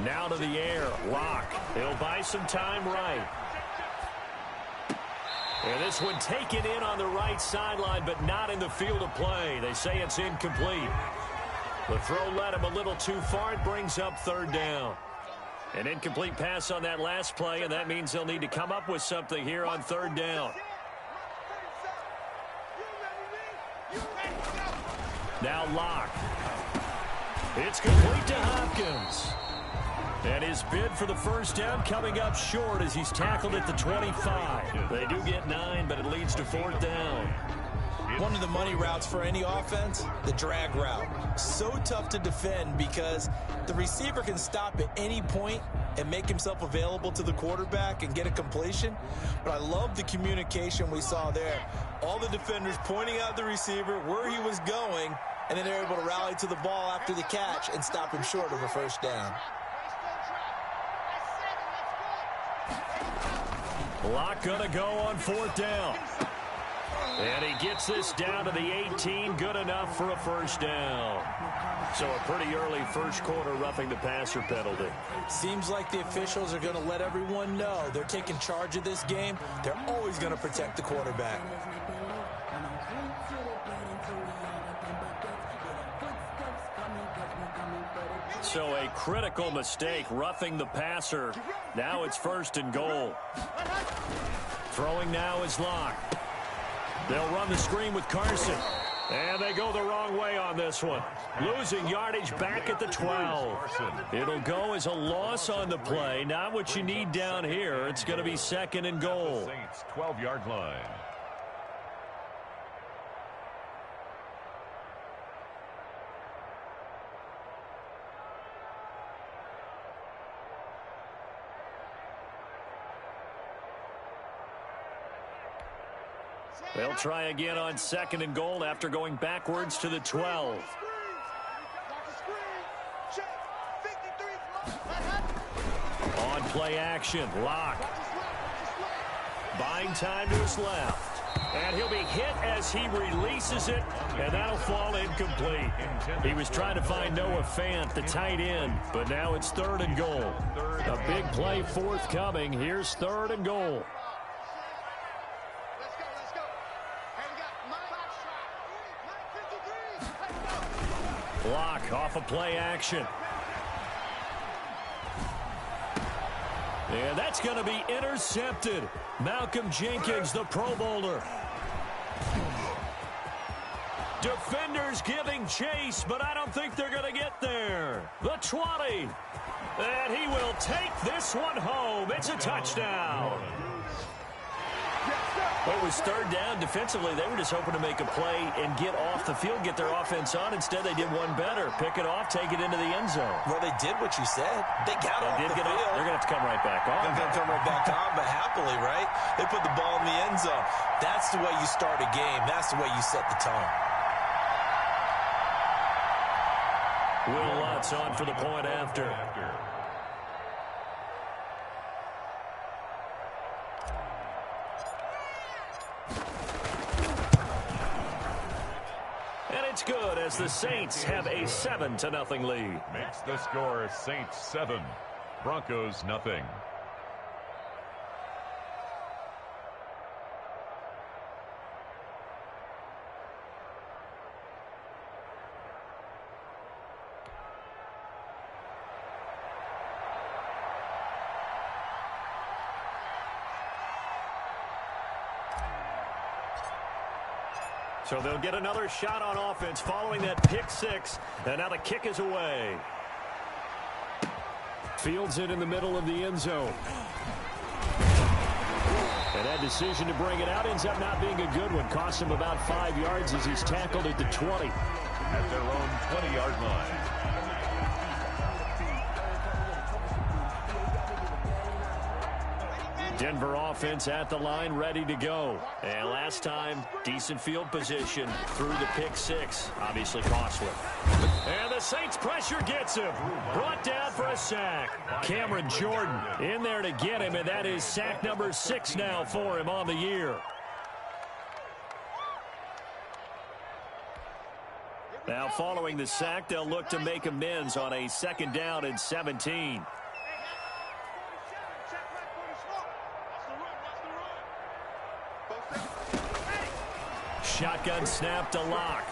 Now to the air. Locke. He'll buy some time right. And this one taken in on the right sideline, but not in the field of play. They say it's incomplete. The throw led him a little too far. It brings up third down. An incomplete pass on that last play, and that means they'll need to come up with something here on third down. Now Locke. It's complete to Hopkins. And his bid for the first down coming up short as he's tackled at the 25. They do get 9, but it leads to fourth down. One of the money routes for any offense, the drag route. So tough to defend because the receiver can stop at any point and make himself available to the quarterback and get a completion. But I love the communication we saw there. All the defenders pointing out the receiver, where he was going, and then they're able to rally to the ball after the catch and stop him short of a first down. Locke gonna go on fourth down. And he gets this down to the 18. Good enough for a first down. So a pretty early first quarter roughing the passer penalty. Seems like the officials are going to let everyone know they're taking charge of this game. They're always going to protect the quarterback. So a critical mistake roughing the passer. Now it's first and goal. Throwing now is Locke. They'll run the screen with Carson. And they go the wrong way on this one. Losing yardage back at the 12. It'll go as a loss on the play. Not what you need down here. It's going to be second and goal. Saints 12-yard line. They'll try again on second and goal after going backwards to the 12. On play action, Locke. Buying time to his left. And he'll be hit as he releases it, and that'll fall incomplete. He was trying to find Noah Fant, the tight end, but now it's third and goal. A big play forthcoming. Here's third and goal. Locke off a play action. And that's going to be intercepted. Malcolm Jenkins, the Pro Bowler. Defenders giving chase, but I don't think they're going to get there. The 20. And he will take this one home. It's a touchdown. Well, it was third down. Defensively, they were just hoping to make a play and get off the field, get their offense on. Instead, they did one better. Pick it off, take it into the end zone. Well, they did what you said. They got off the field. They're going to have to come right back on. They're going to come right back on, but happily, right? They put the ball in the end zone. That's the way you start a game. That's the way you set the tone. Will Lutz on for the point after. It's good as the Saints have a 7-0 lead. Makes the score Saints 7, Broncos nothing. So they'll get another shot on offense following that pick six. And now the kick is away. Fields it in the middle of the end zone. And that decision to bring it out ends up not being a good one. Costs him about 5 yards as he's tackled at the 20. At their own 20-yard line. Denver offense at the line, ready to go. And last time, decent field position through the pick six. Obviously costly. And the Saints pressure gets him. Brought down for a sack. Cameron Jordan in there to get him, and that is sack number 6 now for him on the year. Now following the sack, they'll look to make amends on a 2nd down and 17. Shotgun snap to Locke.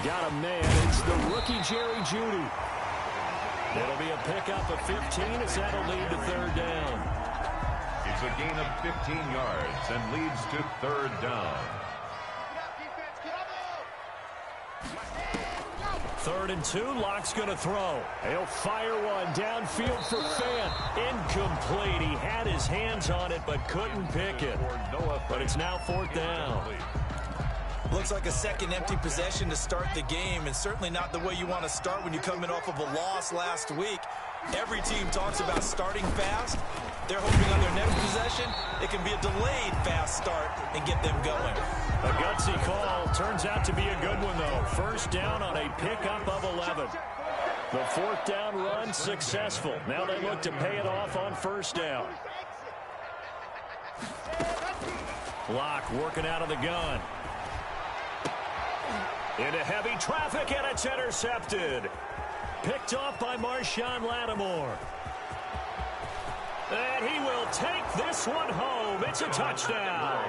Got a man. It's the rookie Jerry Jeudy. It'll be a pickup of 15 as that'll lead to 3rd down. It's a gain of 15 yards and leads to 3rd down. 3rd and 2. Locke's going to throw. He'll fire one downfield for Fant. Incomplete. He had his hands on it but couldn't pick it. But it's now 4th down. Looks like a second empty possession to start the game, and certainly not the way you want to start when you're coming off of a loss last week. Every team talks about starting fast. They're hoping on their next possession it can be a delayed fast start and get them going. A gutsy call. Turns out to be a good one, though. 1st down on a pickup of 11. The 4th down run successful. Now they look to pay it off on 1st down. Locke working out of the gun. Into heavy traffic, and it's intercepted. Picked off by Marshawn Lattimore. And he will take this one home. It's a touchdown.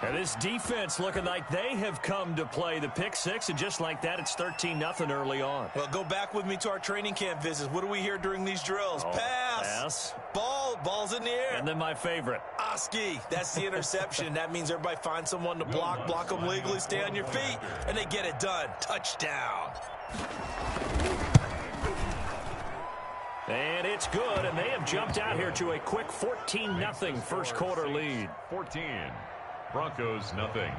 And this defense looking like they have come to play the pick six, and just like that, it's 13-0 early on. Well, go back with me to our training camp visits. What do we hear during these drills? Pass. Ball's in the air. And then my favorite. Oski. That's the interception. That means everybody finds someone to block them legally, stay on your feet, and they get it done. Touchdown. And it's good, and they have jumped out here to a quick 14-0 first quarter lead. 14. Broncos nothing.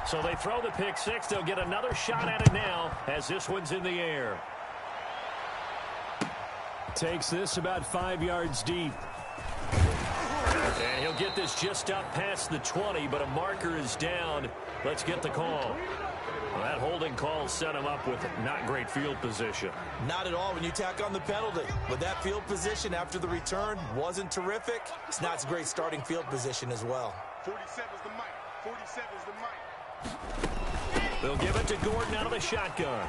So they throw the pick six. They'll get another shot at it now as this one's in the air. Takes this about 5 yards deep. And he'll get this just up past the 20, but a marker is down. Let's get the call. Well, that holding call set him up with not great field position. Not at all when you tack on the penalty. But that field position after the return wasn't terrific. It's not a great starting field position as well. 47's the mic. 47's the mic. They'll give it to Gordon out of the shotgun.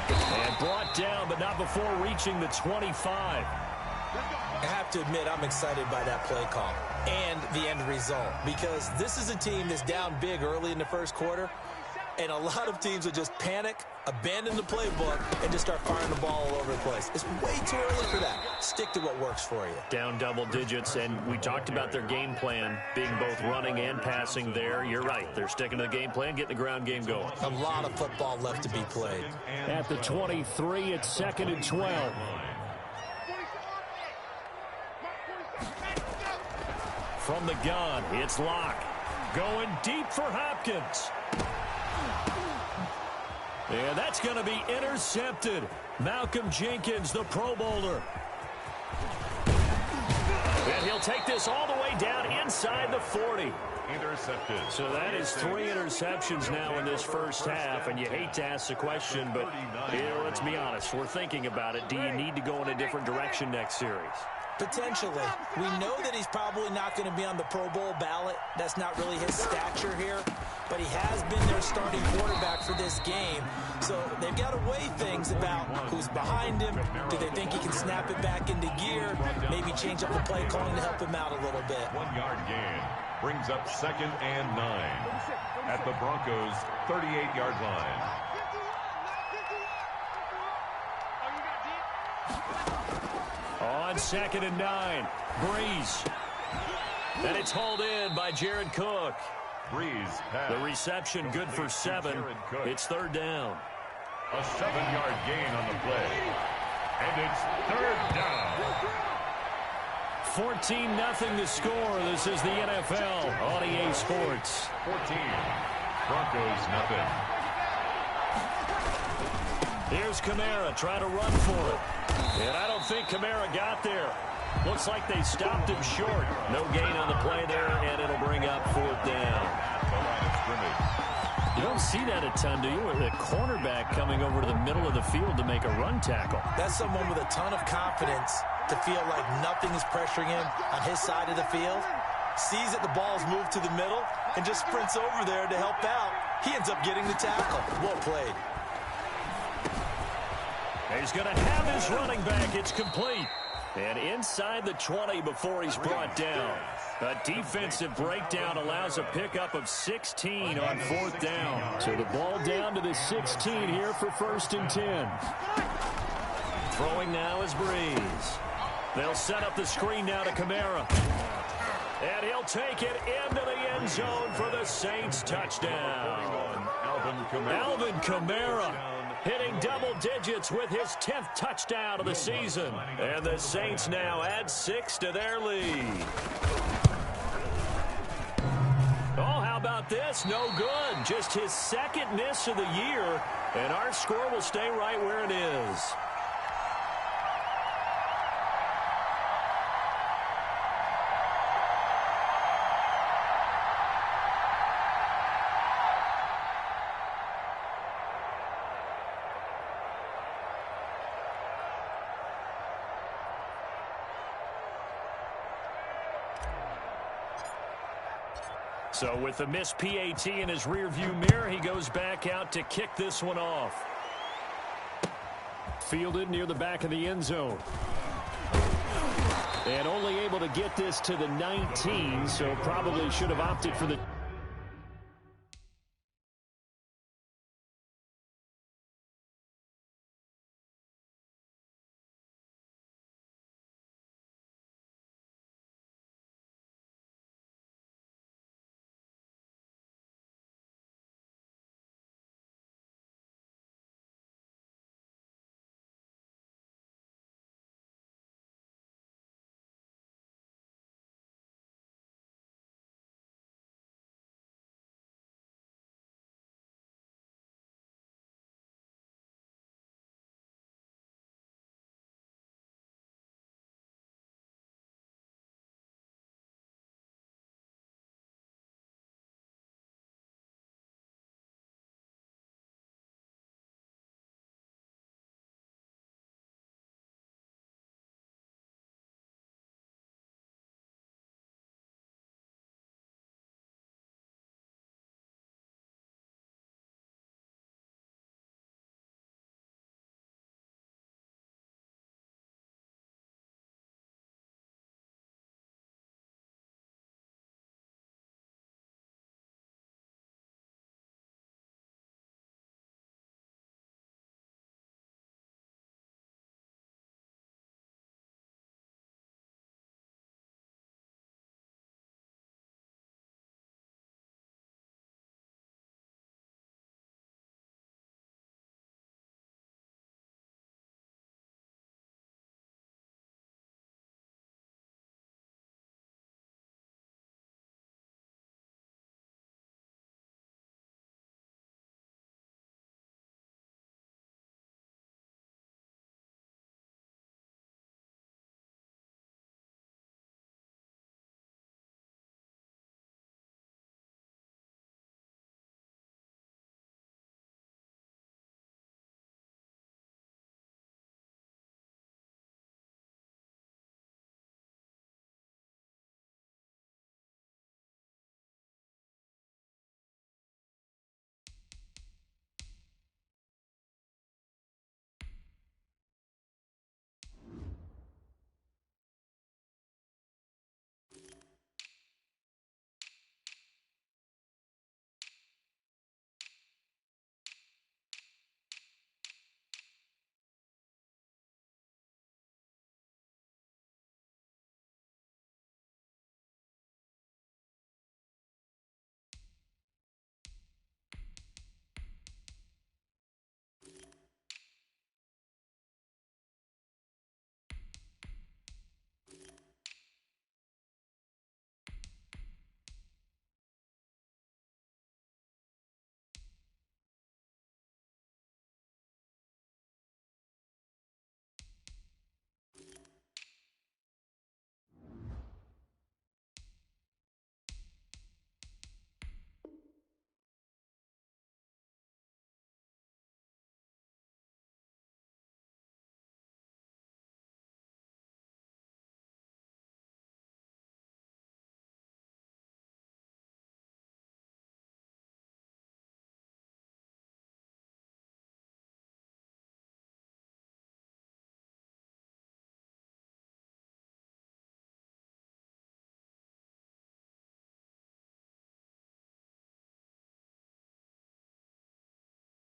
And brought down, but not before reaching the 25. I have to admit, I'm excited by that play call and the end result, because this is a team that's down big early in the first quarter, and a lot of teams will just panic, abandon the playbook, and just start firing the ball all over the place. It's way too early for that. Stick to what works for you. Down double digits, and we talked about their game plan being both running and passing there. You're right. They're sticking to the game plan, getting the ground game going. A lot of football left to be played. At the 23, it's 2nd and 12. From the gun, it's Locke. Going deep for Hopkins. And that's going to be intercepted. Malcolm Jenkins, the Pro Bowler. And he'll take this all the way down inside the 40. Intercepted. So that is 3 interceptions now in this first half, and you hate to ask the question, but let's be honest, we're thinking about it. Do you need to go in a different direction next series? Potentially. We know that he's probably not going to be on the Pro Bowl ballot. That's not really his stature here. But he has been their starting quarterback for this game. So they've got to weigh things about who's behind him. Do they think he can snap it back into gear? Maybe change up the play calling to help him out a little bit. 1 yard gain brings up 2nd and 9 at the Broncos' 38-yard line. On 2nd and 9, Breeze. And it's hauled in by Jared Cook. Breeze pass. The reception good for 7. It's 3rd down. A 7-yard gain on the play. And it's 3rd down. 14-0 the score. This is the NFL on EA Sports. 14. Broncos nothing. Here's Kamara trying to run for it. And I don't think Kamara got there. Looks like they stopped him short. No gain on the play there, and it'll bring up 4th down. You don't see that a ton, do you? With a cornerback coming over to the middle of the field to make a run tackle. That's someone with a ton of confidence to feel like nothing is pressuring him on his side of the field. sees that the ball's moved to the middle, and just sprints over there to help out. He ends up getting the tackle. Well played. He's going to have his running back. It's complete. And inside the 20 before he's brought down. A defensive breakdown allows a pickup of 16 on 4th down. So the ball down to the 16 here for 1st and 10. Throwing now is Breeze. They'll set up the screen now to Kamara. And he'll take it into the end zone for the Saints touchdown. Alvin Kamara hitting double digits with his 10th touchdown of the season. And the Saints now add 6 to their lead. Oh, how about this? No good. Just his 2nd miss of the year. And our score will stay right where it is. So with the missed PAT in his rearview mirror, he goes back out to kick this one off. Fielded near the back of the end zone. And only able to get this to the 19, so probably should have opted for the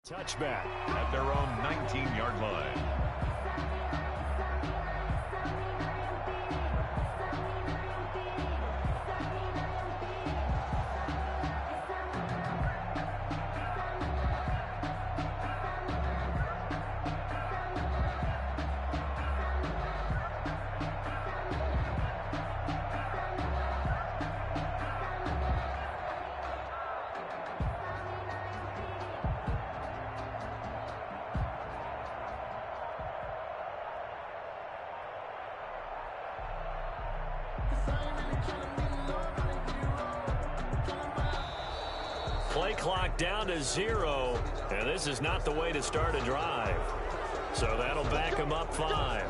Touchback. At their own 19-yard line. Play clock down to 0, and this is not the way to start a drive. So that'll back him up 5.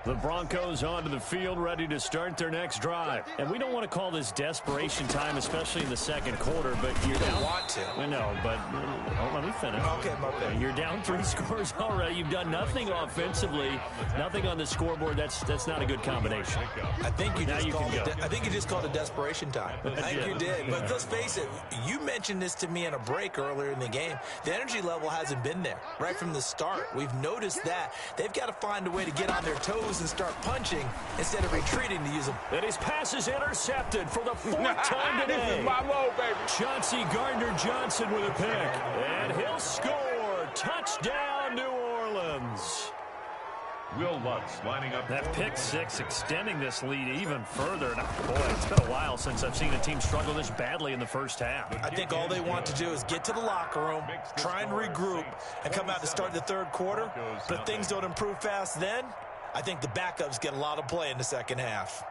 The Broncos onto the field, ready to start their next drive. And we don't want to call this desperation time, especially in the second quarter, but you're down. Want to. I know, but let me finish. Okay, my bad. You're down 3 scores already. You've done nothing offensively, nothing on the scoreboard. That's not a good combination. I think you just called go. it desperation time. I think you did. But let's face it, you mentioned this to me in a break earlier in the game. The energy level hasn't been there right from the start. We've noticed that. They've got to find a way to get on their toes and start punching instead of retreating to use them. And his pass is intercepted for the 4th time today. This is my mode, baby. Chauncey Gardner-Johnson with a pick. And he'll score. Touchdown, New Orleans. Will Lutz lining up. That pick 6 extending this lead even further. And boy, it's been a while since I've seen a team struggle this badly in the first half. I think all they want to do is get to the locker room, try and regroup, and come out to start the third quarter. But if things don't improve fast then, I think the backups get a lot of play in the second half.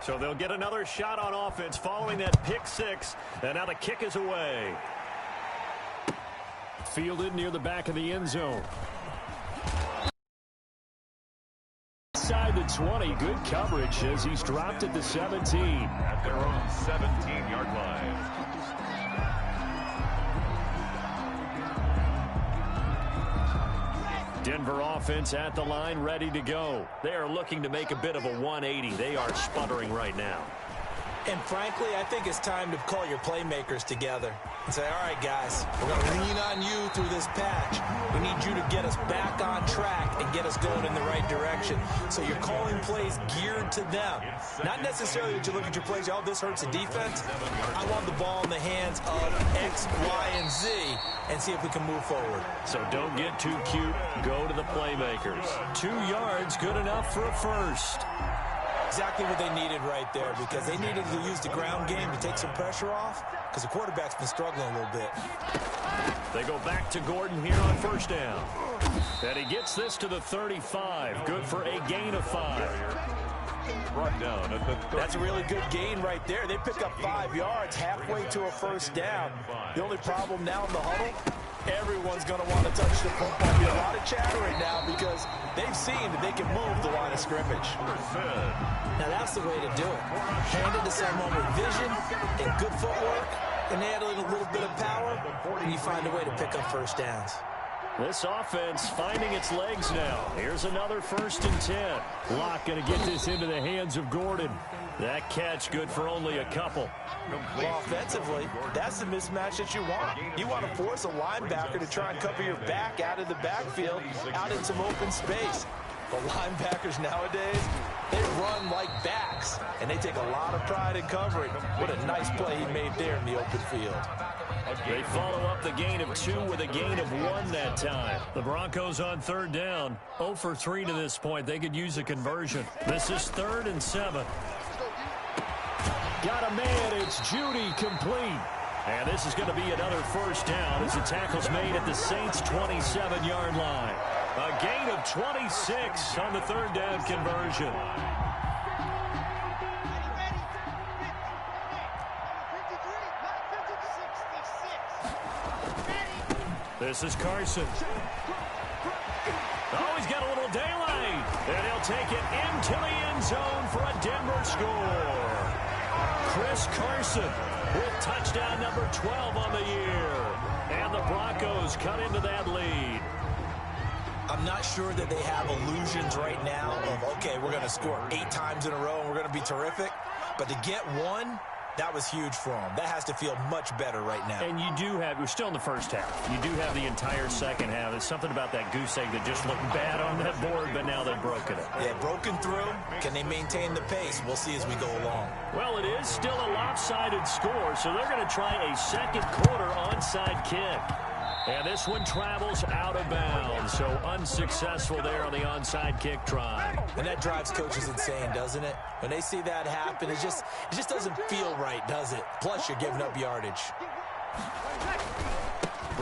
So they'll get another shot on offense following that pick 6. And now the kick is away. Fielded near the back of the end zone. Inside the 20. Good coverage as he's dropped at the 17. At their own 17-yard line. Denver offense at the line, ready to go. They are looking to make a bit of a 180. They are sputtering right now. And frankly, I think it's time to call your playmakers together and say, all right, guys, we're going to lean on you through this patch. We need you to get us back on track and get us going in the right direction. So you're calling plays geared to them. Not necessarily that you look at your plays, oh, this hurts the defense. I want the ball in the hands of X, Y, and Z and see if we can move forward. So don't get too cute. Go to the playmakers. 2 yards, good enough for a first. Exactly what they needed right there, because they needed to use the ground game to take some pressure off, because the quarterback's been struggling a little bit. They go back to Gordon here on first down. And he gets this to the 35. Good for a gain of 5. Brought down at the That's a really good gain right there. They pick up 5 yards halfway to a first down. The only problem now in the huddle, everyone's going to want to touch the football. There'll be a lot of chatter right now because they've seen that they can move the line of scrimmage. Now that's the way to do it. Hand it to someone with vision and good footwork, and add a little bit of power, and you find a way to pick up first downs. This offense finding its legs now. Here's another 1st and 10. Locke going to get this into the hands of Gordon. That catch good for only a couple. Well, offensively, that's the mismatch that you want. You want to force a linebacker to try and cover your back out of the backfield, out in some open space. But linebackers nowadays, they run like backs, and they take a lot of pride in covering. What a nice play he made there in the open field. They follow up the gain of 2 with a gain of 1 that time. The Broncos on 3rd down. 0 for 3 to this point. They could use a conversion. This is 3rd and 7. Got a man. It's Judy complete. And this is going to be another first down as the tackle's made at the Saints' 27-yard line. A gain of 26 on the 3rd down conversion. This is Carson. Oh, he's got a little daylight. And he'll take it into the end zone for a Denver score. Chris Carson with touchdown number 12 on the year. And the Broncos cut into that lead. I'm not sure that they have illusions right now of, okay, we're going to score 8 times in a row and we're going to be terrific. But to get 1, that was huge for them. That has to feel much better right now. And you do have, we're still in the first half. You do have the entire second half. There's something about that goose egg that just looked bad on that board, but now they've broken it. Yeah, broken through. Can they maintain the pace? We'll see as we go along. Well, it is still a lopsided score, so they're going to try a second quarter onside kick. And this one travels out of bounds, so unsuccessful there on the onside kick try. And that drives coaches insane, doesn't it? When they see that happen, it just doesn't feel right, does it? Plus, you're giving up yardage.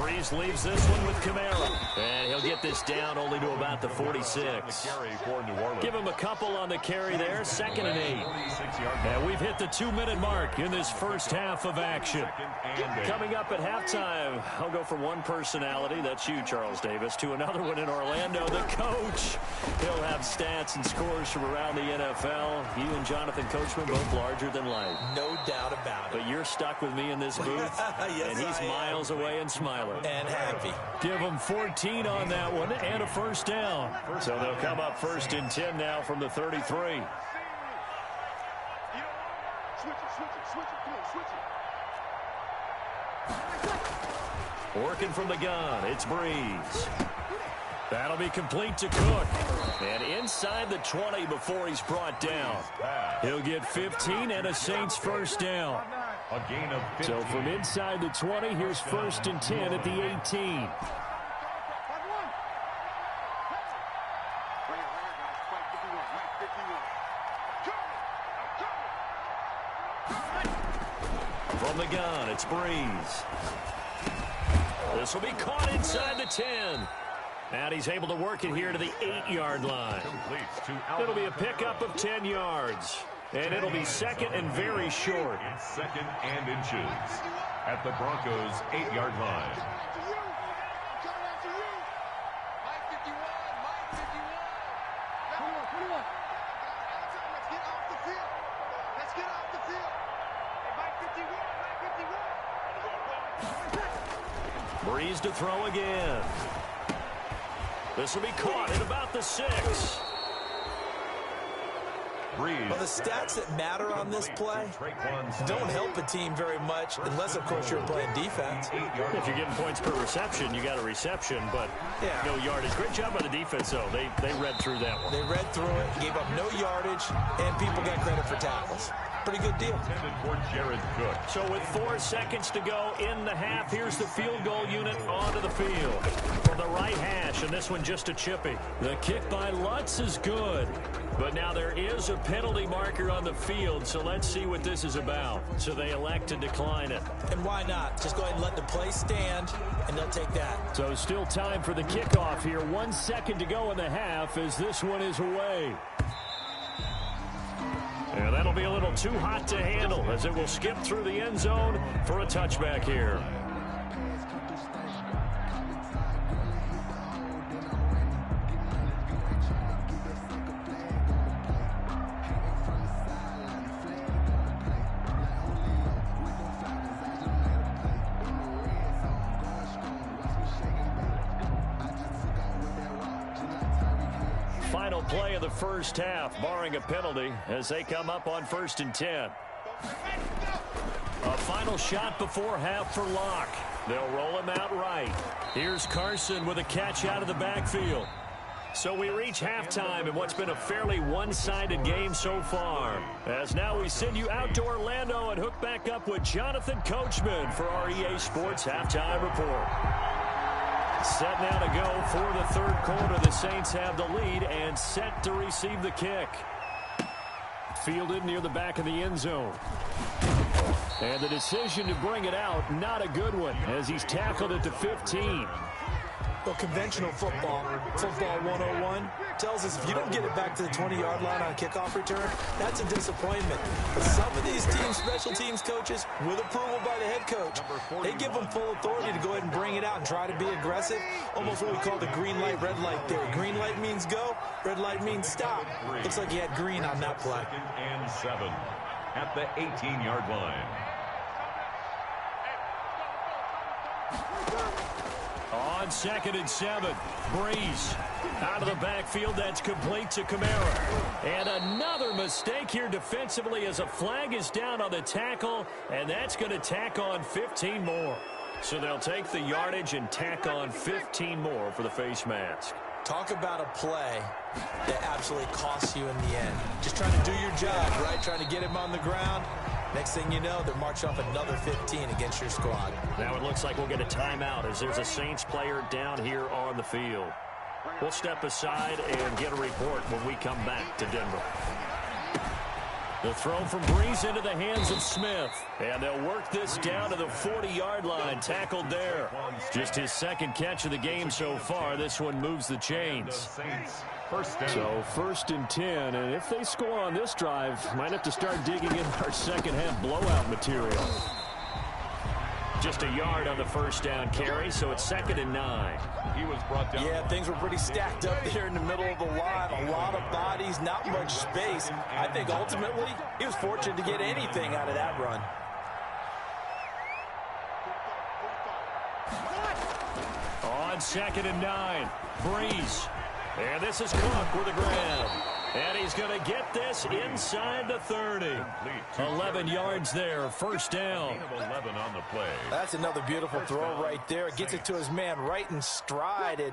Breeze leaves this one with Kamara. And he'll get this down only to about the 46. Give him a couple on the carry there. 2nd and 8. And we've hit the 2-minute mark in this first half of action. Coming up at halftime, I'll go from one personality, that's you, Charles Davis, to another one in Orlando, the coach. He'll have stats and scores from around the NFL. You and Jonathan Coachman both larger than life. No doubt about it. But you're stuck with me in this booth, yes, and he's miles away and smiling. And happy. Give him 14 on that one and a first down. So they'll come up 1st and 10 now from the 33. Switch it. Come on, switch it. Working from the gun, it's Breeze. That'll be complete to Cook. And inside the 20 before he's brought down. He'll get 15 and a Saints first down. A gain of 15. So from inside the 20, here's 1st and 10 at the 18. From the gun, it's Breeze. This will be caught inside the 10. And he's able to work it here to the 8-yard line. It'll be a pickup of 10 yards. And it'll be 2nd and very short. It's 2nd and inches at the Broncos' 8-yard line. Breeze to throw again. This will be caught at about the 6. Breeze. Well, the stats that matter on this play don't help a team very much unless, of course, you're playing defense. If you're getting points per reception, you got a reception, but no yardage. Great job by the defense, though. They read through that one. They read through it, gave up no yardage, and people got credit for tackles. Pretty good deal. So with 4 seconds to go in the half, here's the field goal unit onto the field. From the right hash, and this one just a chippy. The kick by Lutz is good. But now there is a penalty marker on the field, so let's see what this is about. So they elect to decline it. And why not? Just go ahead and let the play stand, and they'll take that. So still time for the kickoff here. 1 second to go in the half as this one is away. And that'll be a little too hot to handle as it will skip through the end zone for a touchback here. Final play of the first half, barring a penalty, as they come up on 1st and 10. A final shot before half for Locke. They'll roll him out right. Here's Carson with a catch out of the backfield. So we reach halftime in what's been a fairly one-sided game so far. As now we send you out to Orlando and hook back up with Jonathan Coachman for our EA Sports Halftime Report. Set now to go for the third quarter. The Saints have the lead and set to receive the kick. Fielded near the back of the end zone. And the decision to bring it out, not a good one, as he's tackled at the 15. Well, conventional football 101, tells us if you don't get it back to the 20-yard line on a kickoff return, that's a disappointment. But some of these teams, special teams coaches, with approval by the head coach, they give them full authority to go ahead and bring it out and try to be aggressive. Almost what we call the green light, red light theory. Green light means go, red light means stop. Looks like he had green on that play. 2nd and 7 at the 18-yard line. On 2nd and 7, Breeze out of the backfield. That's complete to Kamara. And another mistake here defensively as a flag is down on the tackle, and that's going to tack on 15 more. So they'll take the yardage and tack on 15 more for the face mask. Talk about a play that absolutely costs you in the end. Just trying to do your job, right? Trying to get him on the ground. Next thing you know, they're marching off another 15 against your squad. Now it looks like we'll get a timeout as there's a Saints player down here on the field. We'll step aside and get a report when we come back to Denver. The throw from Breeze into the hands of Smith. And they'll work this down to the 40-yard line. Tackled there. Just his second catch of the game so far. This one moves the chains. So 1st and 10. And if they score on this drive, might have to start digging in our second-half blowout material. Just a yard on the first down carry, so it's 2nd and 9. He was brought down. Yeah, things were pretty stacked up there in the middle of the line. A lot of bodies, not much space. I think ultimately he was fortunate to get anything out of that run. On 2nd and 9, Breeze. And this is Cook with the grab. And he's going to get this inside the 30. 11 yards there, 1st down. 11 on the play. That's another beautiful throw right there. Gets it to his man right in stride. And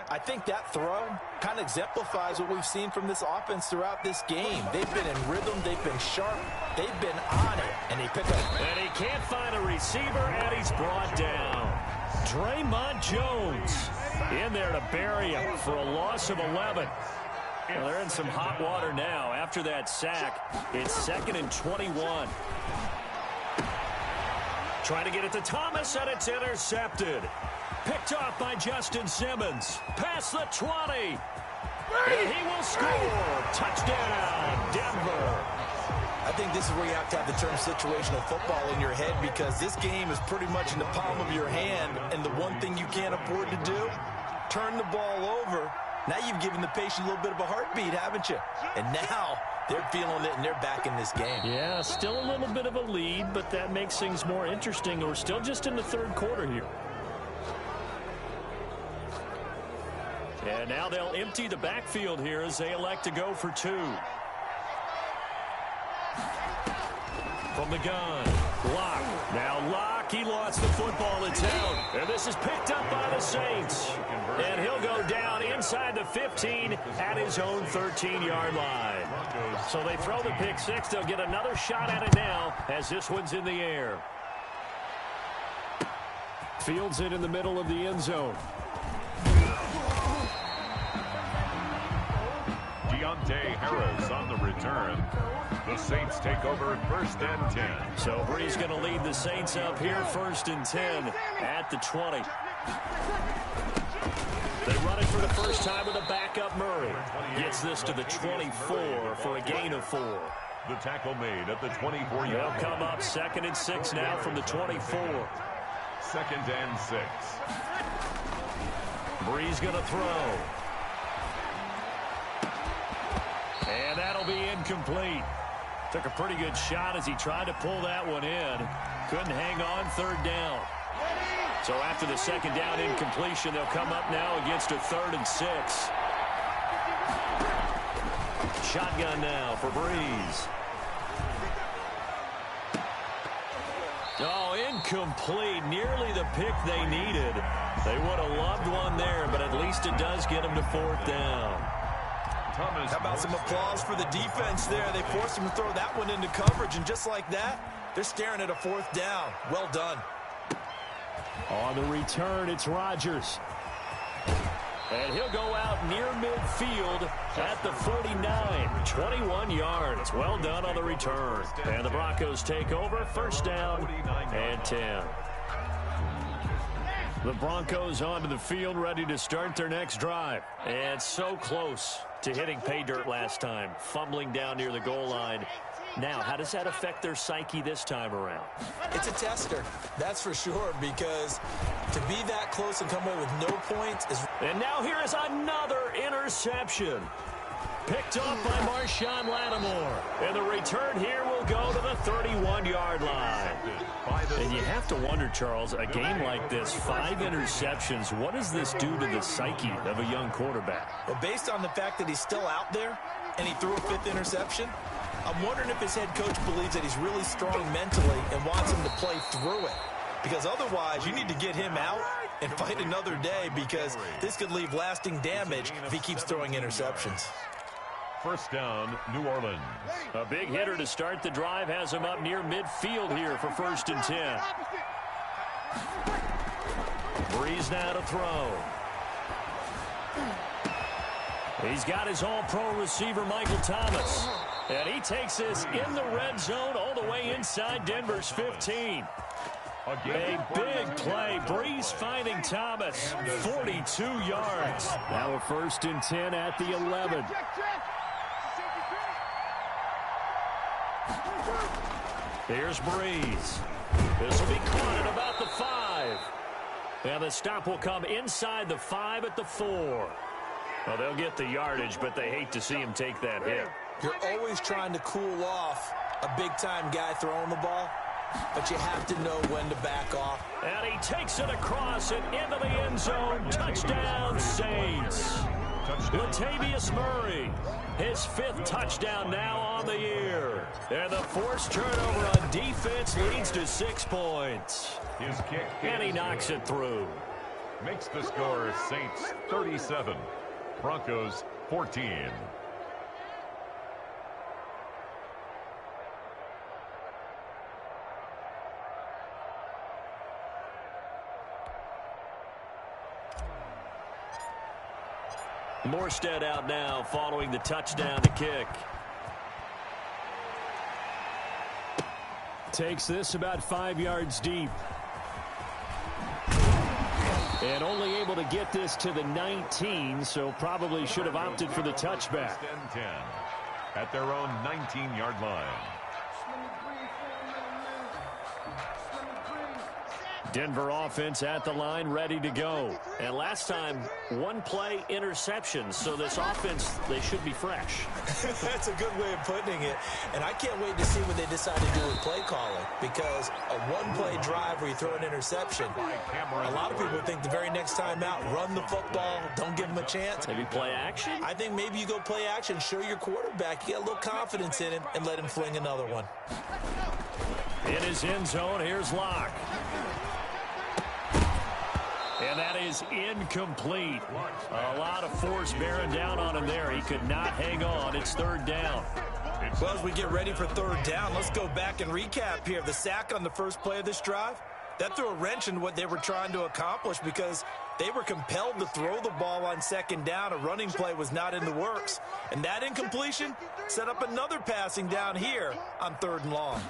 I think that throw kind of exemplifies what we've seen from this offense throughout this game. They've been in rhythm. They've been sharp. They've been on it. And they pick up. And he can't find a receiver, and he's brought down. Termaine Jones in there to bury him for a loss of 11. Well, they're in some hot water now. After that sack, it's 2nd and 21. Trying to get it to Thomas, and it's intercepted. Picked off by Justin Simmons. Past the 20. And he will score. Touchdown, Denver. I think this is where you have to have the term situational football in your head, because this game is pretty much in the palm of your hand, and the one thing you can't afford to do, turn the ball over. Now you've given the patient a little bit of a heartbeat, haven't you? And now they're feeling it, and they're back in this game. Yeah, still a little bit of a lead, but that makes things more interesting. We're still just in the 3rd quarter here. And now they'll empty the backfield here as they elect to go for 2. From the gun, Locke. Now Locke, he lost the football. It's out. And this is picked up by the Saints. And he'll go down inside the 15 at his own 13-yard line. So they throw the pick 6. They'll get another shot at it now as this one's in the air. Fields it in the middle of the end zone. Deontay Harris on the return. The Saints take over 1st and 10. So Breeze going to lead the Saints up here 1st and 10 at the 20. They run it for the first time with a backup Murray. Gets this to the 24 for a gain of 4. The tackle made at the 24-yard They'll line. come up 2nd and 6 now from the 24. 2nd and 6. Breeze going to throw. And that'll be incomplete. Took a pretty good shot as he tried to pull that one in. Couldn't hang on, 3rd down. So after the 2nd down incompletion, they'll come up now against a 3rd and 6. Shotgun now for Breeze. Oh, incomplete. Nearly the pick they needed. They would have loved one there, but at least it does get them to 4th down. Thomas. How about some applause for the defense there? They forced him to throw that one into coverage, and just like that, they're staring at a 4th down. Well done. On the return, it's Rodgers. And he'll go out near midfield at the 49. 21 yards. Well done on the return. And the Broncos take over. 1st down and 10. The Broncos onto the field, ready to start their next drive. And so close to hitting pay dirt last time. Fumbling down near the goal line. Now, how does that affect their psyche this time around? It's a tester, that's for sure, because to be that close and come away with no points is... And now here is another interception. Picked off by Marshawn Lattimore. And the return here will go to the 31-yard line. And you have to wonder, Charles, a game like this, 5 interceptions, what does this do to the psyche of a young quarterback? Well, based on the fact that he's still out there and he threw a 5th interception, I'm wondering if his head coach believes that he's really strong mentally and wants him to play through it. Because otherwise, you need to get him out and fight another day, because this could leave lasting damage if he keeps throwing interceptions. 1st down, New Orleans. A big hitter to start the drive has him up near midfield here for 1st and 10. Breeze now to throw. He's got his all-pro receiver, Michael Thomas. And he takes this in the red zone all the way inside Denver's 15. A big play. Breeze finding Thomas. 42 yards. Now a 1st and 10 at the 11. Here's Breeze. This will be caught at about the 5. And the stop will come inside the 5 at the 4. Well, they'll get the yardage, but they hate to see him take that hit. You're always trying to cool off a big-time guy throwing the ball, but you have to know when to back off. And he takes it across and into the end zone. Touchdown, Saints. Latavius Murray, his 5th touchdown now on the year. And the forced turnover on defense leads to 6 points. His kick. And he knocks it through. Makes the score Saints 37, Broncos 14. Morstead out now following the touchdown to kick. Takes this about 5 yards deep. And only able to get this to the 19, so probably should have opted for the touchback. 10 at their own 19-yard line. Denver offense at the line, ready to go. And last time, 1 play interception. So this offense, they should be fresh. That's a good way of putting it. And I can't wait to see what they decide to do with play calling. Because a 1-play drive where you throw an interception, a lot of people think the very next time out, run the football, don't give them a chance. Maybe play action? I think maybe you go play action, show your quarterback, you get a little confidence in him, and let him fling another one. In his end zone, here's Locke. And that is incomplete. A lot of force bearing down on him there. He could not hang on. It's 3rd down. Well, as we get ready for 3rd down, let's go back and recap here. The sack on the first play of this drive, that threw a wrench in what they were trying to accomplish because they were compelled to throw the ball on 2nd down. A running play was not in the works. And that incompletion set up another passing down here on 3rd and long.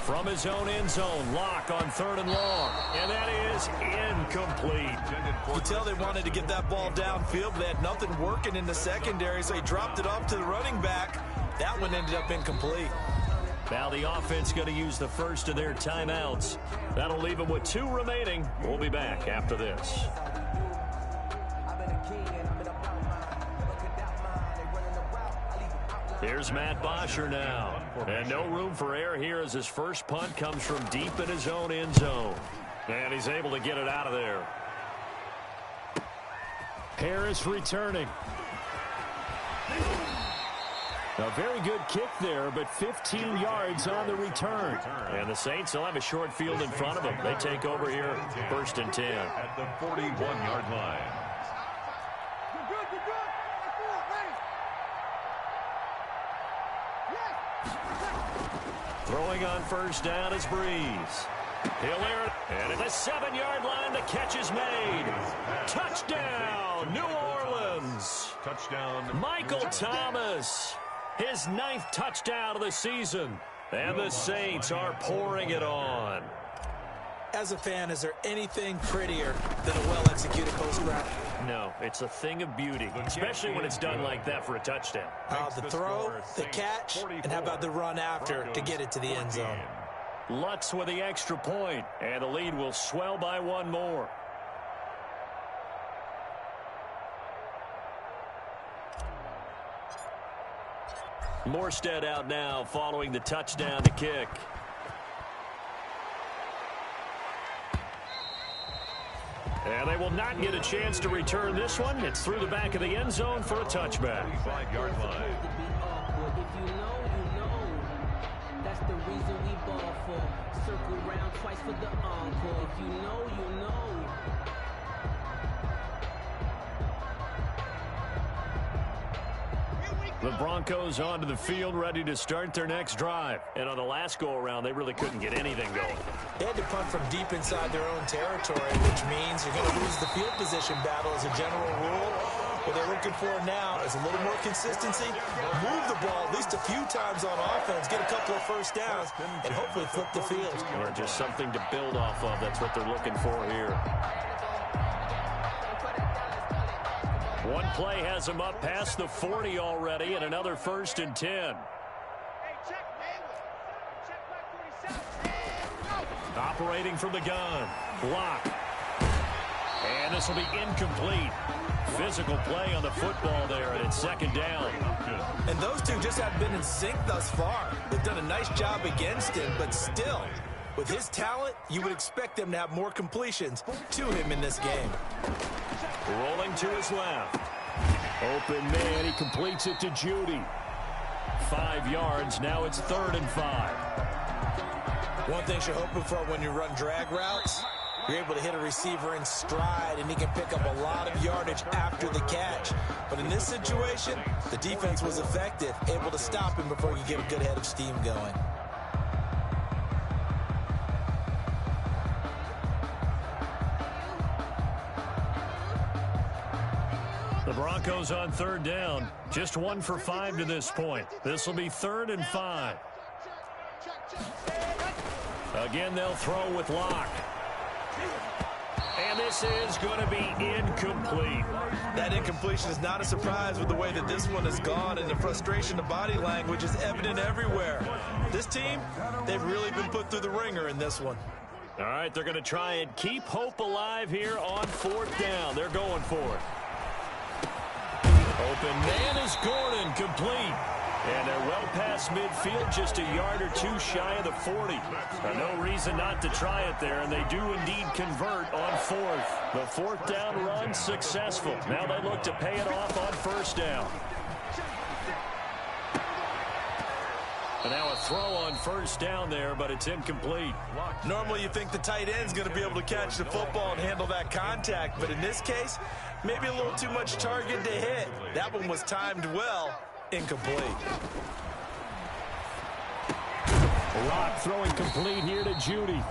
From his own end zone, Locke on 3rd and long. And that is incomplete. You tell they wanted to get that ball downfield, but they had nothing working in the secondary, so he dropped it off to the running back. That one ended up incomplete. Now the offense going to use the first of their timeouts. That'll leave them with 2 remaining. We'll be back after this. Here's Matt Bosher now. And no room for error here as his first punt comes from deep in his own end zone. And he's able to get it out of there. Harris returning. A very good kick there, but 15 yards on the return. And the Saints will have a short field in front of them. They take over here, 1st and 10. At the 41-yard line. Throwing on 1st down is Breeze. He'll air it. And at the 7-yard line, the catch is made. Touchdown, New Orleans. Touchdown, Michael Thomas. His 9th touchdown of the season. And the Saints are pouring it on. As a fan, is there anything prettier than a well-executed post route? No, it's a thing of beauty, especially when it's done like that for a touchdown. The throw, the catch, and how about the run after to get it to the end zone? Lutz with the extra point, and the lead will swell by 1 more. Morstead out now following the touchdown to kick. And they will not get a chance to return this one. It's through the back of the end zone for a touchback. 5-yard line. If you know, you know. That's the reason we ball for. Circle round twice for the encore. If you know, you know. The Broncos onto the field, ready to start their next drive. And on the last go-around, they really couldn't get anything going. They had to punt from deep inside their own territory, which means you're going to lose the field position battle as a general rule. What they're looking for now is a little more consistency, move the ball at least a few times on offense, get a couple of first downs, and hopefully flip the field. Or just something to build off of. That's what they're looking for here. One play has them up past the 40 already, and another 1st and 10. Operating from the gun. Block. And this will be incomplete. Physical play on the football there, and it's 2nd down. And those two just haven't been in sync thus far. They've done a nice job against him, but still, with his talent, you would expect them to have more completions to him in this game. Rolling to his left. Open man, he completes it to Judy. 5 yards, now it's 3rd and 5. One thing you're hoping for when you run drag routes, you're able to hit a receiver in stride, and he can pick up a lot of yardage after the catch. But in this situation, the defense was effective, able to stop him before you get a good head of steam going. The Broncos on 3rd down. Just 1 for 5 to this point. This will be 3rd and 5. Again, they'll throw with Locke. And this is going to be incomplete. That incompletion is not a surprise with the way that this one has gone, and the frustration of body language is evident everywhere. This team, they've really been put through the ringer in this one. All right, they're going to try and keep hope alive here on 4th down. They're going for it. Open man is Gordon, complete. And they're well past midfield, just a yard or two shy of the 40. No reason not to try it there, and they do indeed convert on 4th. The 4th down run successful. Now they look to pay it off on 1st down. And now a throw on 1st down there, but it's incomplete. Normally you think the tight end's going to be able to catch the football and handle that contact, but in this case, maybe a little too much target to hit. That one was timed well. Incomplete. Locke throwing complete here to Judy.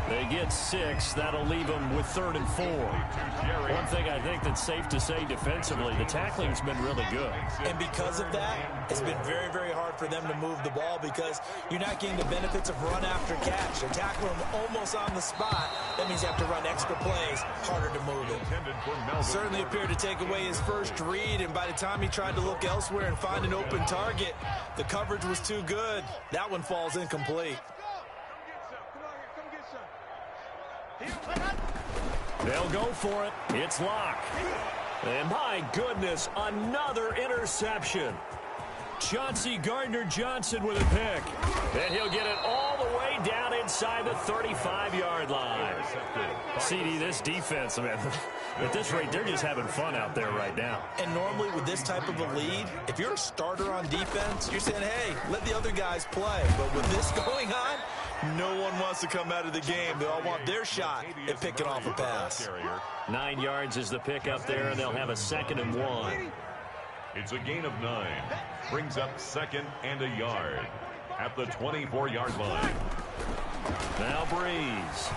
They get 6. That'll leave them with 3rd and 4. One thing I think that's safe to say defensively, the tackling's been really good. And because of that, it's been very, very hard for them to move the ball because you're not getting the benefits of run after catch. They're tackling them almost on the spot. That means you have to run extra plays, harder to move it. Certainly appeared to take away his first read, and by the time he tried to look elsewhere and find an open target, the coverage was too good. That one falls incomplete. They'll go for it. It's Locke. And my goodness, another interception. Chauncey Gardner-Johnson with a pick. And he'll get it all the way down inside the 35-yard line. CD, this defense, man, at this rate, they're just having fun out there right now. And normally with this type of a lead, if you're a starter on defense, you're saying, hey, let the other guys play. But with this going on, no one wants to come out of the game. They all want their shot at picking off a pass. 9 yards is the pick up there, and they'll have a 2nd and 1. It's a gain of 9. Brings up 2nd and a yard at the 24-yard line. Now Breeze.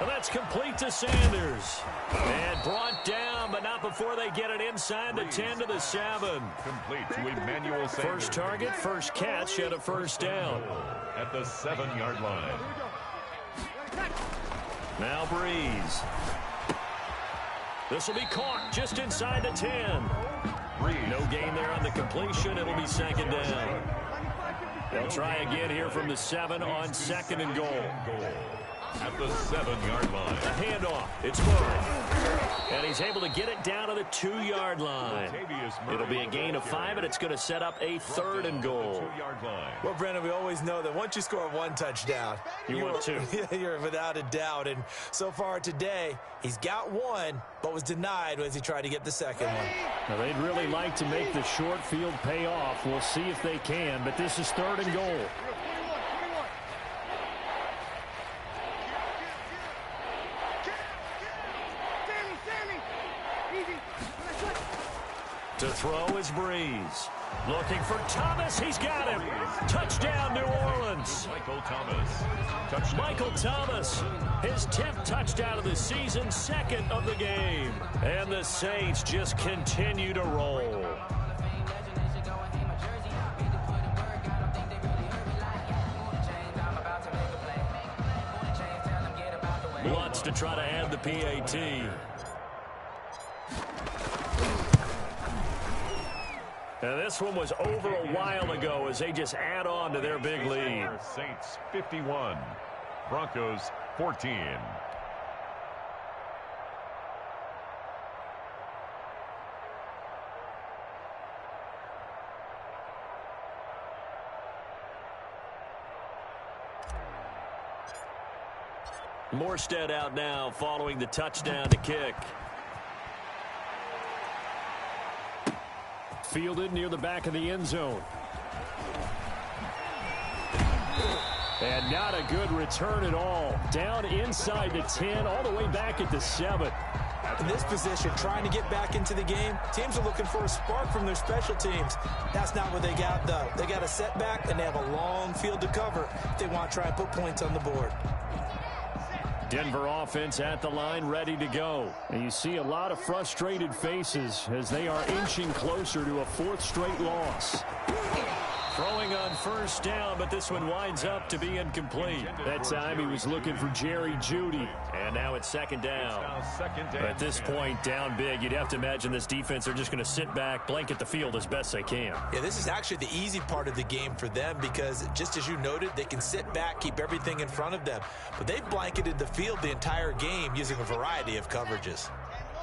And that's complete to Sanders. And brought down, but not before they get it inside the 10 to the 7. Complete to Emmanuel Sanders. First target, first catch, and a 1st down. At the 7-yard line. Now Breeze. This will be caught just inside the 10. No gain there on the completion. It'll be 2nd down. They'll try again here from the 7 on 2nd and goal. At the 7-yard line. A handoff. It's Murray. And he's able to get it down to the 2-yard line. It'll be a gain of 5, and it's going to set up a 3rd and goal. Well, Brendan, we always know that once you score 1 touchdown, you want 2. You're without a doubt. And so far today, he's got 1, but was denied as he tried to get the 2nd one. Now, they'd really like to make the short field pay off. We'll see if they can, but this is 3rd and goal. To throw is Breeze. Looking for Thomas. He's got him. Touchdown, New Orleans. Michael Thomas. Touchdown. Michael Thomas, his 10th touchdown of the season, second of the game. And the Saints just continue to roll. Wants to try to add the PAT. And this one was over a while ago as they just add on to their big lead. Saints 51, Broncos 14. Morstead out now following the touchdown to kick. Fielded near the back of the end zone. And not a good return at all. Down inside the 10, all the way back at the 7. In this position, trying to get back into the game, teams are looking for a spark from their special teams. That's not what they got, though. They got a setback, and they have a long field to cover if they want to try and put points on the board. Denver offense at the line, ready to go. And you see a lot of frustrated faces as they are inching closer to a 4th straight loss. Throwing on first down, but this one winds up to be incomplete. That time he was looking for Jerry Jeudy. And now it's second down. At this point, down big, you'd have to imagine this defense are just going to sit back, blanket the field as best they can. Yeah, this is actually the easy part of the game for them because, just as you noted, they can sit back, keep everything in front of them. But they've blanketed the field the entire game using a variety of coverages.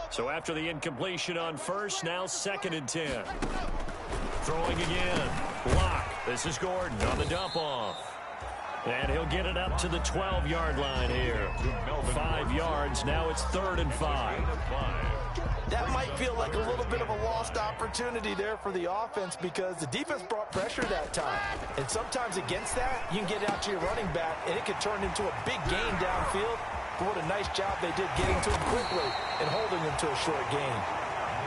So after the incompletion on first, now 2nd and 10. Throwing again. Block. This is Gordon on the dump off. And he'll get it up to the 12-yard line here. 5 yards. Now it's 3rd and 5. That might feel like a little bit of a lost opportunity there for the offense because the defense brought pressure that time. And sometimes against that, you can get out to your running back, and it can turn into a big gain downfield. But what a nice job they did getting to him quickly and holding him to a short gain.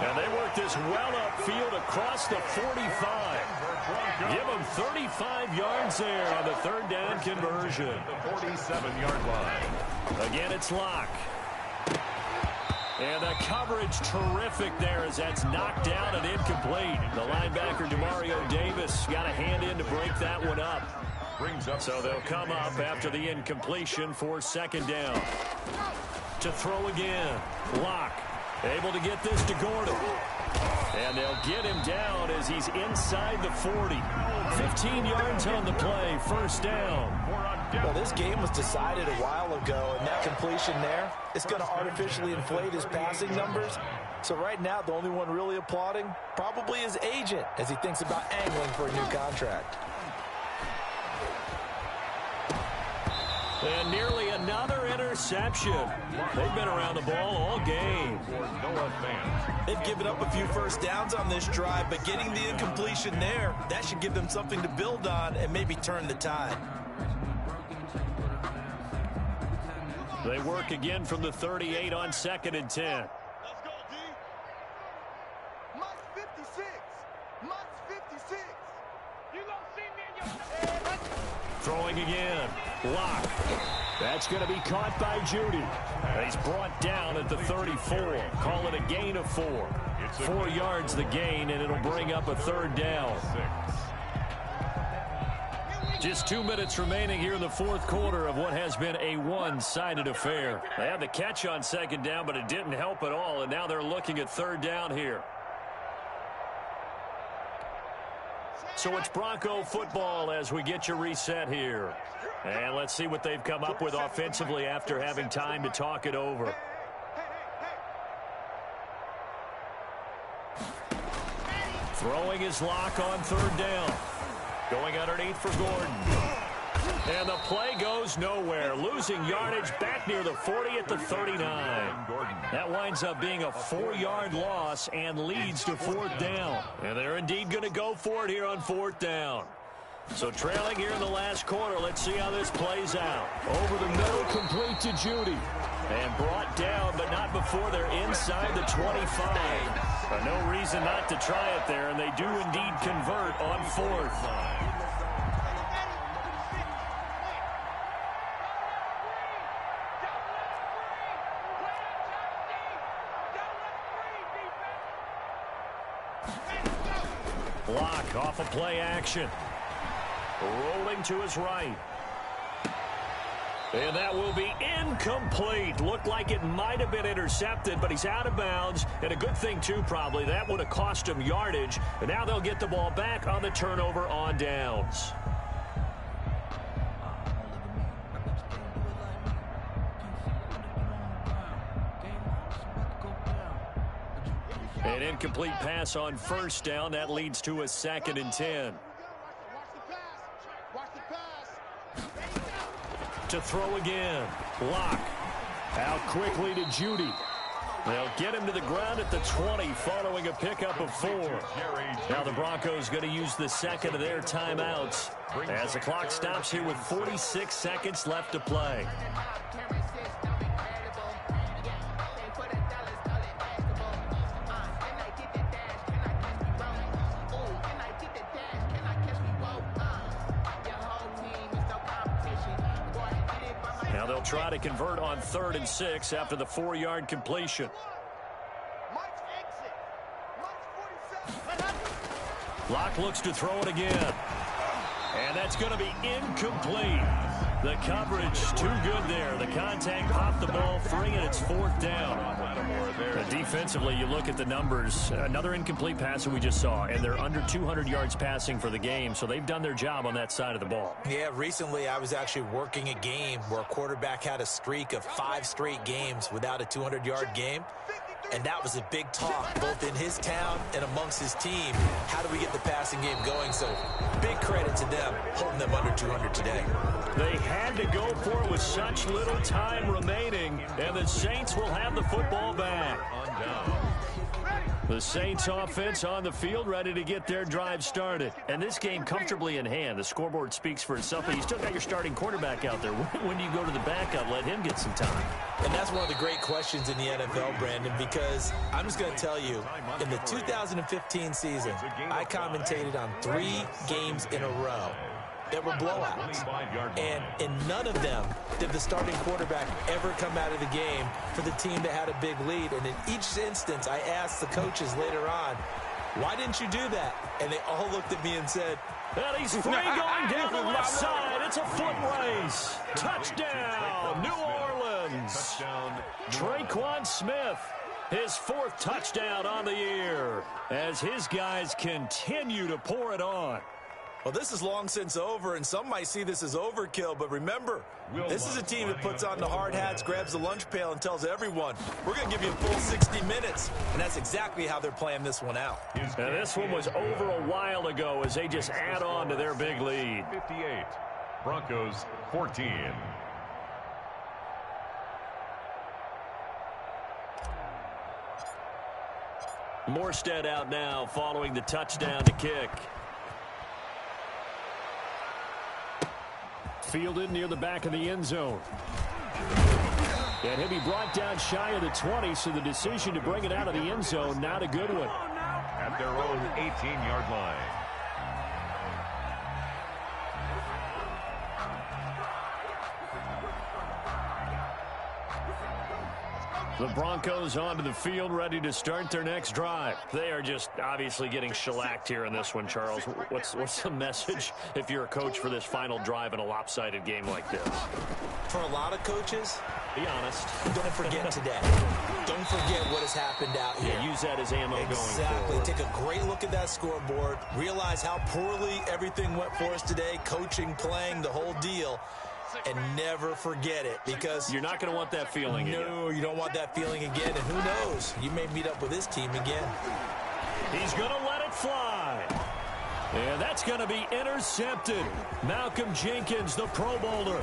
And they work this well upfield across the 45. Give them 35 yards there on the 3rd down conversion. The 47-yard line. Again, it's Locke. And the coverage terrific there as that's knocked down and incomplete. The linebacker, Demario Davis, got a hand in to break that one up. So they'll come up after the incompletion for 2nd down. To throw again. Locke. Able to get this to Gordon. And they'll get him down as he's inside the 40. 15 yards on the play. 1st down. Well, this game was decided a while ago, and that completion there, it's going to artificially inflate his passing numbers. So right now, the only one really applauding probably his agent as he thinks about angling for a new contract. And nearly another interception. They've been around the ball all game. They've given up a few first downs on this drive, but getting the incompletion there, that should give them something to build on and maybe turn the tide. They work again from the 38 on 2nd and 10. Let's go, D. Mike 56. Mike 56. You gonna see me in your... Throwing again. Locke. That's going to be caught by Jeudy. He's brought down at the 34. Call it a gain of 4. 4 yards the gain, and it'll bring up a 3rd down. Just 2 minutes remaining here in the 4th quarter of what has been a one-sided affair. They had the catch on 2nd down, but it didn't help at all, and now they're looking at 3rd down here. So it's Bronco football as we get you reset here. And let's see what they've come up with offensively after having time to talk it over. Throwing his Lock on 3rd down. Going underneath for Gordon. And the play goes nowhere. Losing yardage back near the 40 at the 39. That winds up being a 4-yard loss and leads to 4th down. And they're indeed going to go for it here on 4th down. So trailing here in the last quarter, let's see how this plays out. Over the middle, complete to Jeudy. And brought down, but not before they're inside the 25. No reason not to try it there, and they do indeed convert on fourth. Block off of play action. Rolling to his right. And that will be incomplete. Looked like it might have been intercepted, but he's out of bounds. And a good thing, too, probably. That would have cost him yardage. And now they'll get the ball back on the turnover on downs. An incomplete pass on first down. That leads to a 2nd and 10. To throw again. Lock. Out quickly to Judy. They'll get him to the ground at the 20 following a pickup of 4. Now the Broncos going to use the second of their timeouts as the clock stops here with 46 seconds left to play. Now they'll try to convert on 3rd and 6 after the 4-yard completion. Locke looks to throw it again. And that's going to be incomplete. The coverage too good there. The contact popped the ball free, and it's 4th down. Defensively, you look at the numbers. Another incomplete pass that we just saw, and they're under 200 yards passing for the game, so they've done their job on that side of the ball. Yeah, recently I was actually working a game where a quarterback had a streak of 5 straight games without a 200-yard game. And that was a big talk, both in his town and amongst his team. How do we get the passing game going? So big credit to them, holding them under 200 today. They had to go for it with such little time remaining, and the Saints will have the football back. The Saints offense on the field, ready to get their drive started. And this game comfortably in hand. The scoreboard speaks for itself, but you still got your starting quarterback out there. When do you go to the backup, let him get some time? And that's one of the great questions in the NFL, Brandon, because I'm just going to tell you, in the 2015 season, I commentated on 3 games in a row that were blowouts. And in none of them did the starting quarterback ever come out of the game for the team that had a big lead. And in each instance, I asked the coaches later on, why didn't you do that? And they all looked at me and said, well, he's free going down the left side. It's a foot race. Touchdown, New Orleans. Traquan Smith, his 4th touchdown on the year as his guys continue to pour it on. Well, this is long since over, and some might see this as overkill, but remember, this is a team that puts on the hard hats, grabs the lunch pail, and tells everyone, we're going to give you a full 60 minutes, and that's exactly how they're playing this one out. And this one was over a while ago as they just add on to their big lead. 58, Broncos 14. Morstead out now following the touchdown to kick. Fielded near the back of the end zone. And he'll be brought down shy of the 20, so the decision to bring it out of the end zone, not a good one. At their own 18-yard line. The Broncos onto the field, ready to start their next drive. They are just obviously getting shellacked here in this one, Charles. What's the message if you're a coach for this final drive in a lopsided game like this? For a lot of coaches, be honest. Don't forget today. Don't forget what has happened out here. Yeah, use that as ammo going forward. Exactly. Take a great look at that scoreboard. Realize how poorly everything went for us today. Coaching, playing, the whole deal. And never forget it, because you're not going to want that feeling again. No, you don't want that feeling again. And who knows? You may meet up with this team again. He's going to let it fly. And that's going to be intercepted. Malcolm Jenkins, the Pro Bowler.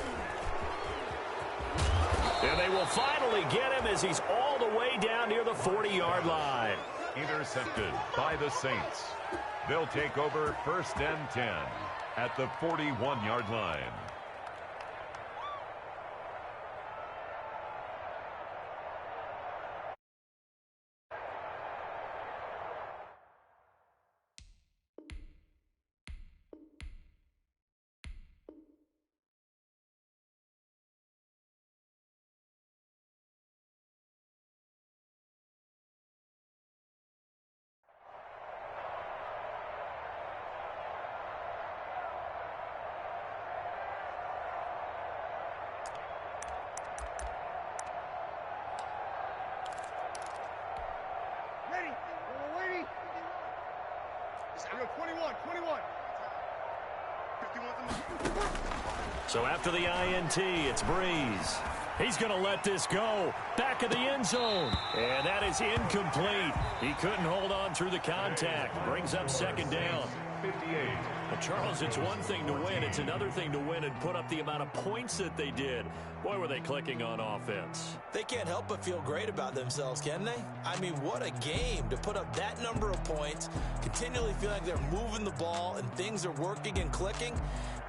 And they will finally get him as he's all the way down near the 40-yard line. Intercepted by the Saints. They'll take over 1st and 10 at the 41-yard line. We go 21, 21. 51. So after the INT, it's Breeze. He's going to let this go. Back of the end zone. And that is incomplete. He couldn't hold on through the contact. Brings up second down. 58. Well, Charles, it's one thing to win. It's another thing to win and put up the amount of points that they did. Boy, were they clicking on offense. They can't help but feel great about themselves, can they? I mean, what a game to put up that number of points, continually feel like they're moving the ball and things are working and clicking.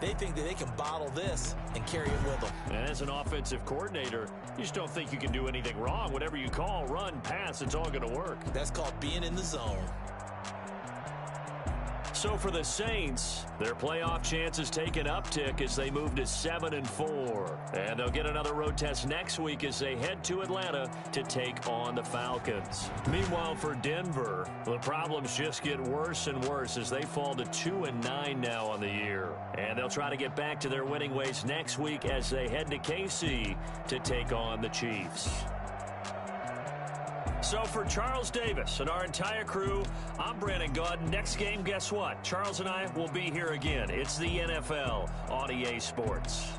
They think that they can bottle this and carry it with them. And as an offensive coordinator, you just don't think you can do anything wrong. Whatever you call, run, pass, it's all going to work. That's called being in the zone. So for the Saints, their playoff chances take an uptick as they move to 7-4. And they'll get another road test next week as they head to Atlanta to take on the Falcons. Meanwhile, for Denver, the problems just get worse and worse as they fall to 2-9 now on the year. And they'll try to get back to their winning ways next week as they head to KC to take on the Chiefs. So for Charles Davis and our entire crew, I'm Brandon Gaud. Next game, guess what? Charles and I will be here again. It's the NFL on EA Sports.